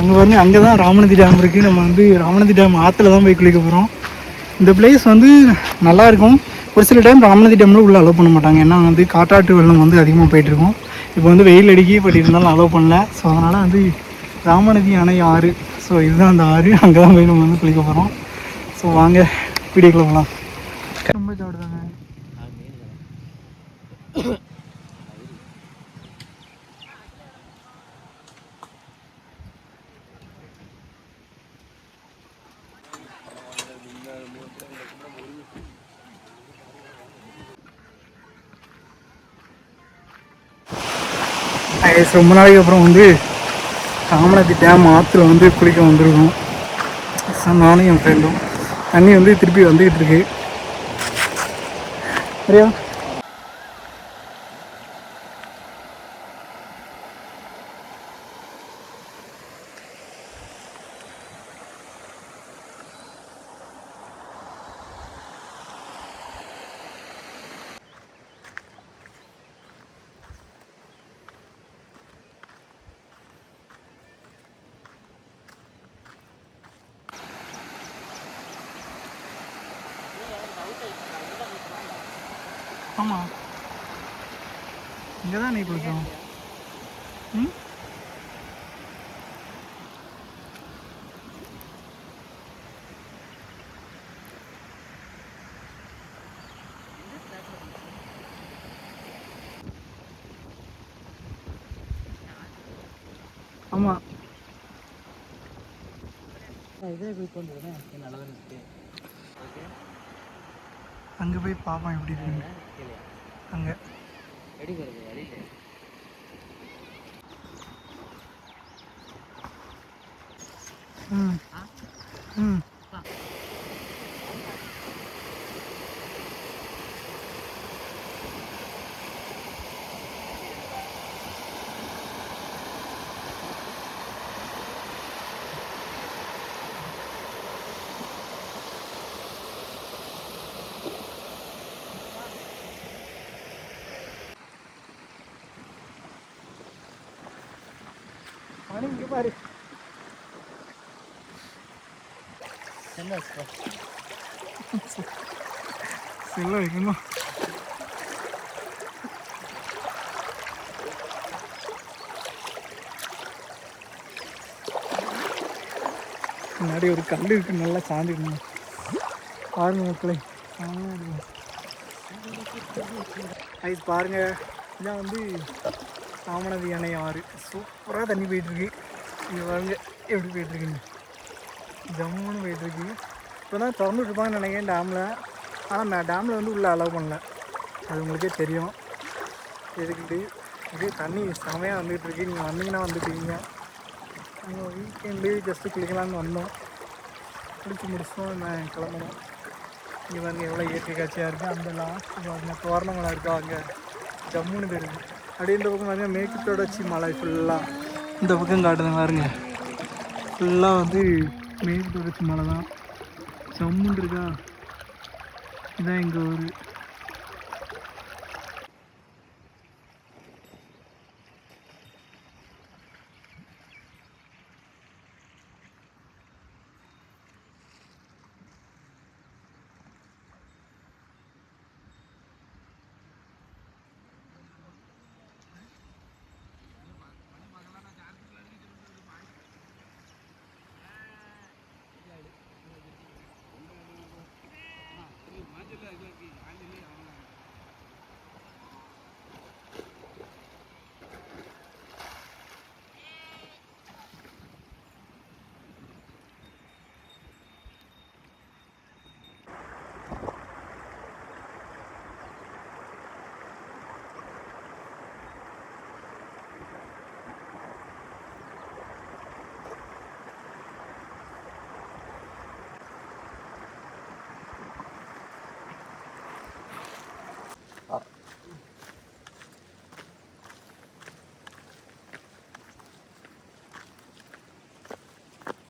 அங்கே வந்து அங்கே தான் ராமநதி டேம் இருக்குது. நம்ம வந்து ராமநதி டேம் ஆற்றுல தான் போய் குளிக்க போகிறோம். இந்த பிளேஸ் வந்து நல்லாயிருக்கும். ஒரு சில டைம் ராமநதி டேமில் உள்ளே அலோவ் பண்ண மாட்டாங்க. ஏன்னா வந்து காட்டாற்று வெள்ளம் வந்து அதிகமாக போயிட்டுருக்கும். இப்போ வந்து வெயில் அடிக்கி பட் இருந்தாலும் அலோவ் பண்ணல. ஸோ அதனால் வந்து ராமநதி அணை ஆறு, ஸோ இதுதான் அந்த ஆறு. அங்கே தான் போய் நம்ம வந்து குளிக்க போகிறோம். ஸோ வாங்க வீடியோக்குள்ள போகலாம். ரொம்ப சாப்பிடுதாங்க. ரொம்ப நாளைக்கு அப்புறம் வந்து ராமநதி டேம் ஆற்றுல வந்து குளிக்க வந்திருக்கோம். நானும் என் ஃப்ரெண்டும். தண்ணி வந்து திருப்பி வந்துக்கிட்டு இருக்கு. சரியா? ஆமாம், இங்கே தான் நீ குளிச்சோம். ம், ஆமாம். அங்கே போய் பார்ப்போம் எப்படி இருக்குங்க. அங்கே ம் ம் இங்கே பாரு. செல்ல வைக்கணும். முன்னாடி ஒரு கல் இருக்கு, நல்லா சாஞ்சிடணும். பாருங்க மக்களை, ஐஸ் பாருங்க. இதான் வந்து ராமநதி அணை ஆறு. சூப்பராக தண்ணி போயிட்டுருக்கு. இங்கே பாருங்க எப்படி போயிட்டுருக்குங்க. ஜம்முன்னு போயிட்டுருக்கு. இப்போ தான் திறந்துட்ருப்பாங்கன்னு நினைக்கிறேன் டேமில். ஆனால் டேமில் வந்து உள்ளே அலோவ் பண்ணல. அது உங்களுக்கே தெரியும் எதுக்கிட்டு. இதே தண்ணி செமையாக வந்துகிட்ருக்கு. நீங்கள் வந்தீங்கன்னா வந்துட்டீங்க. நாங்கள் வீக்கெண்டு ஜஸ்ட்டு குளிக்கலான்னு வந்தோம். குளிச்சு முடிச்சோம், நான் கிளம்பணும். இங்கே பாருங்க எவ்வளோ இயற்கை காட்சியாக இருக்குது. அந்த லாஸ்ட்டு பாருங்க தோரணமலை இருக்கா, அங்கே ஜம்முன்னு தெரியுது. அப்படியே இந்த பக்கம் பாருங்க மேற்கு தொடர்ச்சி மலை ஃபுல்லாக இந்த பக்கம் காட்டுது பாருங்க. ஃபுல்லாக வந்து மேற்கு தொடர்ச்சி மலை தான். ஜம்முன்னு இருக்கா. இதுதான் எங்கள் ஊர்.